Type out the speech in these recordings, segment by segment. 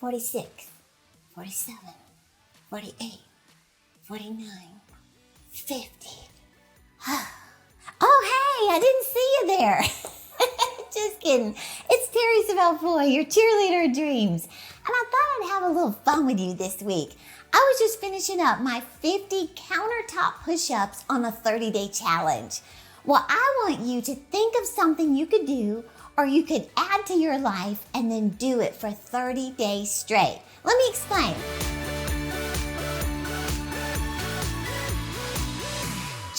46, 47, 48, 49, 50. Oh, hey, I didn't see you there. Just kidding. It's Terri Savelle, your cheerleader of dreams. And I thought I'd have a little fun with you this week. I was just finishing up my 50 countertop push-ups on a 30-day challenge. Well, I want you to think of something you could do or you could add to your life and then do it for 30 days straight. Let me explain.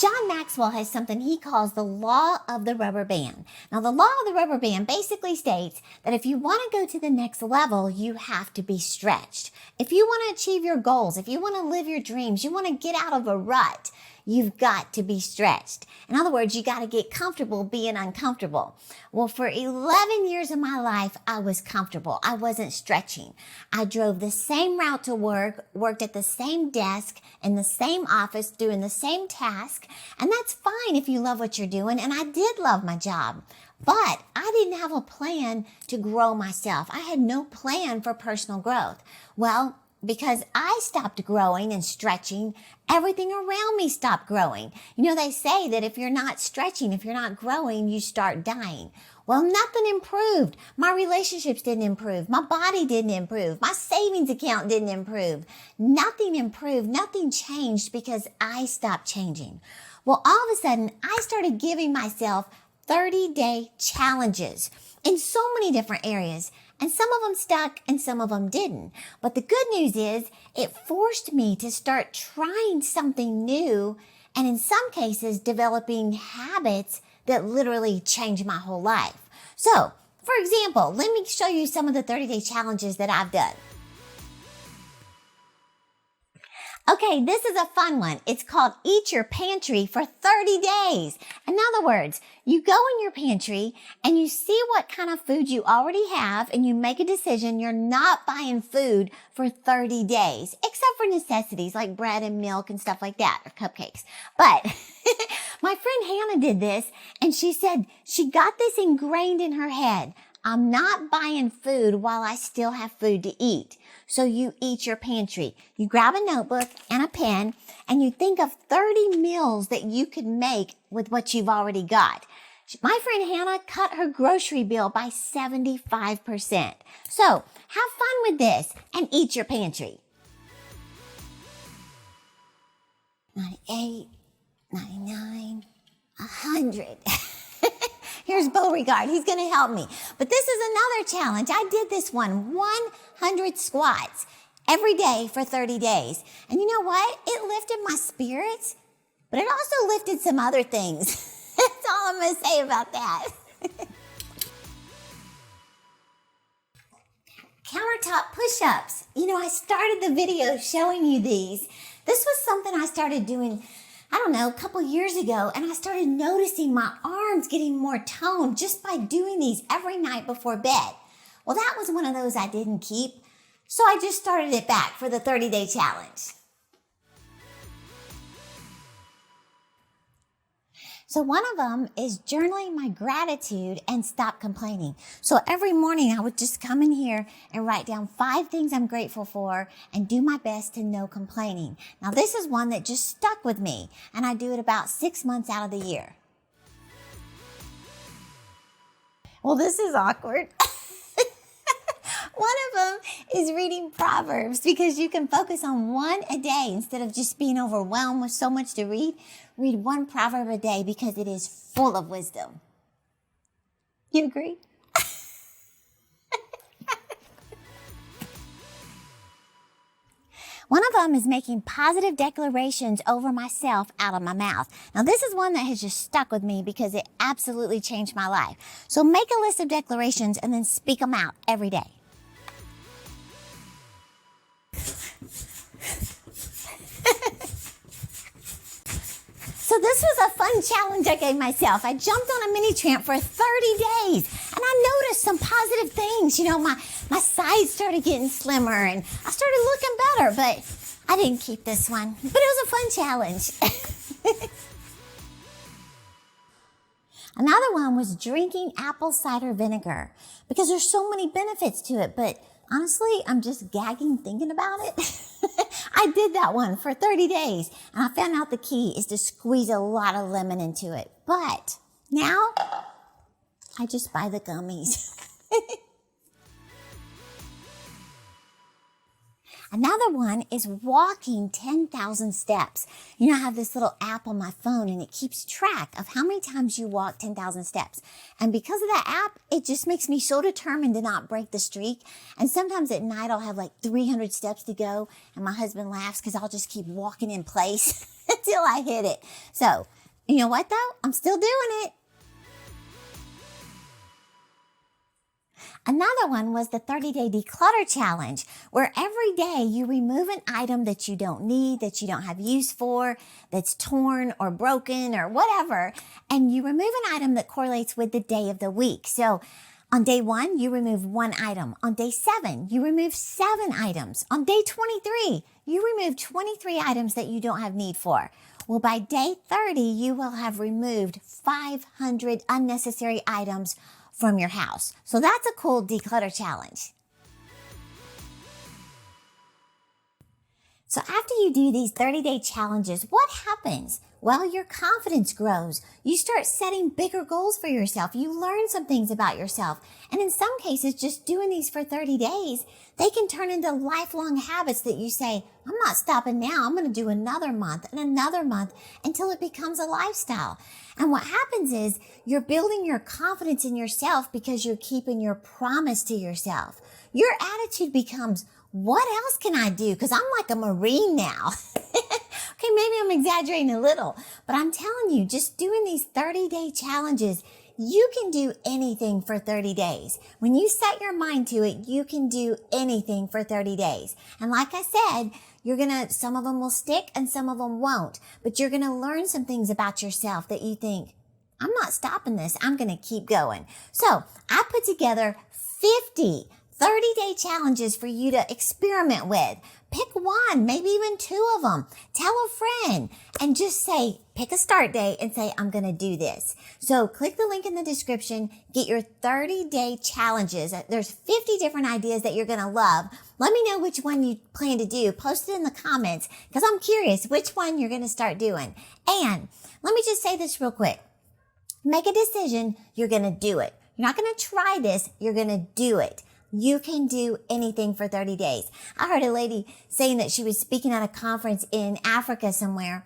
John Maxwell has something he calls the law of the rubber band. Now, the law of the rubber band basically states that if you want to go to the next level, you have to be stretched. If you want to achieve your goals, if you want to live your dreams, you want to get out of a rut, you've got to be stretched. In other words, you got to get comfortable being uncomfortable. Well, for 11 years of my life, I was comfortable. I wasn't stretching. I drove the same route to work, worked at the same desk, in the same office, doing the same task. And that's fine if you love what you're doing. And I did love my job. But I didn't have a plan to grow myself. I had no plan for personal growth. Well, because I stopped growing and stretching, everything around me stopped growing. You know, they say that if you're not stretching, if you're not growing, you start dying. Well, nothing improved. My relationships didn't improve. My body didn't improve. My savings account didn't improve. Nothing improved. Nothing changed because I stopped changing. Well, all of a sudden, I started giving myself 30-day challenges in so many different areas. And some of them stuck and some of them didn't. But the good news is it forced me to start trying something new and in some cases developing habits that literally changed my whole life. So, for example, let me show you some of the 30-day challenges that I've done. Okay, this is a fun one. It's called Eat Your Pantry for 30 days. In other words, you go in your pantry and you see what kind of food you already have and you make a decision you're not buying food for 30 days, except for necessities like bread and milk and stuff like that, or cupcakes. But my friend Hannah did this and she said she got this ingrained in her head. I'm not buying food while I still have food to eat. So you eat your pantry. You grab a notebook and a pen and you think of 30 meals that you could make with what you've already got. My friend Hannah cut her grocery bill by 75%. So have fun with this and eat your pantry. 98, 99, 100. Here's Beauregard. He's going to help me. But this is another challenge. I did this one, 100 squats every day for 30 days. And you know what? It lifted my spirits, but it also lifted some other things. That's all I'm going to say about that. Countertop push-ups. You know, I started the video showing you these. This was something I started doing a couple years ago, and I started noticing my arms getting more toned just by doing these every night before bed. Well, that was one of those I didn't keep, so I just started it back for the 30-day challenge. So one of them is journaling my gratitude and stop complaining. So every morning I would just come in here and write down 5 things I'm grateful for and do my best to no complaining. Now this is one that just stuck with me and I do it about 6 months out of the year. Well, this is awkward. One of them is reading Proverbs because you can focus on one a day instead of just being overwhelmed with so much to read. Read one proverb a day because it is full of wisdom. You agree? One of them is making positive declarations over myself out of my mouth. Now, this is one that has just stuck with me because it absolutely changed my life. So make a list of declarations and then speak them out every day. So this was a fun challenge I gave myself. I jumped on a mini tramp for 30 days and I noticed some positive things. You know, my sides started getting slimmer and I started looking better, but I didn't keep this one. But it was a fun challenge. Another one was drinking apple cider vinegar because there's so many benefits to it, but Honestly, I'm just gagging thinking about it. I did that one for 30 days and I found out the key is to squeeze a lot of lemon into it. But now I just buy the gummies. Another one is walking 10,000 steps. You know, I have this little app on my phone and it keeps track of how many times you walk 10,000 steps. And because of that app, it just makes me so determined to not break the streak. And sometimes at night I'll have like 300 steps to go and my husband laughs because I'll just keep walking in place until I hit it. So, you know what though? I'm still doing it. Another one was the 30-day declutter challenge, where every day you remove an item that you don't need, that you don't have use for, that's torn or broken or whatever, and you remove an item that correlates with the day of the week. So on day 1, you remove 1 item. On day 7, you remove 7 items. On day 23, you remove 23 items that you don't have need for. Well, by day 30, you will have removed 500 unnecessary items from your house. So that's a cool declutter challenge. So after you do these 30-day challenges, what happens? Well, your confidence grows. You start setting bigger goals for yourself. You learn some things about yourself. And in some cases, just doing these for 30 days, they can turn into lifelong habits that you say, I'm not stopping now. I'm going to do another month and another month until it becomes a lifestyle. And what happens is you're building your confidence in yourself because you're keeping your promise to yourself. Your attitude becomes, what else can I do? Because I'm like a Marine now. Okay, maybe I'm exaggerating a little, but I'm telling you, just doing these 30-day challenges, you can do anything for 30 days. When you set your mind to it, you can do anything for 30 days. And like I said, some of them will stick and some of them won't, but you're gonna learn some things about yourself that you think, I'm not stopping this, I'm gonna keep going. So I put together 50 30-day challenges for you to experiment with. Pick one, maybe even 2 of them. Tell a friend and just say, pick a start date and say, I'm going to do this. So click the link in the description, get your 30-day challenges. There's 50 different ideas that you're going to love. Let me know which one you plan to do. Post it in the comments because I'm curious which one you're going to start doing. And let me just say this real quick. Make a decision, you're going to do it. You're not going to try this, you're going to do it. You can do anything for 30 days. I heard a lady saying that she was speaking at a conference in Africa somewhere,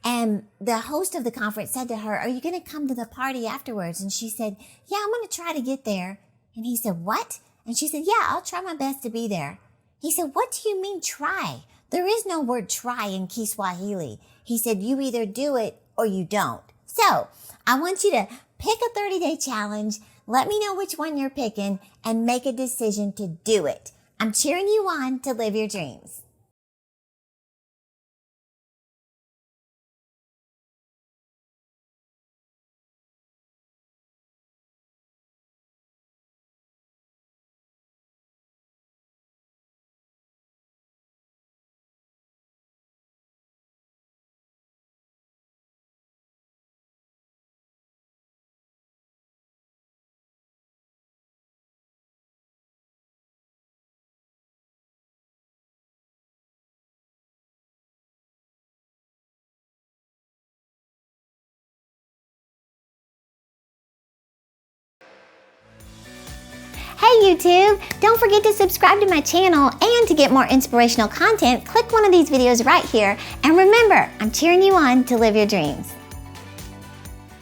and the host of the conference said to her, are you going to come to the party afterwards? And she said, yeah, I'm going to try to get there. And he said, what? And she said, yeah, I'll try my best to be there. He said, what do you mean try? There is no word try in Kiswahili. He said, you either do it or you don't. So I want you to pick a 30-day challenge. Let me know which one you're picking and make a decision to do it. I'm cheering you on to live your dreams. Hey YouTube! Don't forget to subscribe to my channel, and to get more inspirational content, click one of these videos right here. And remember, I'm cheering you on to live your dreams.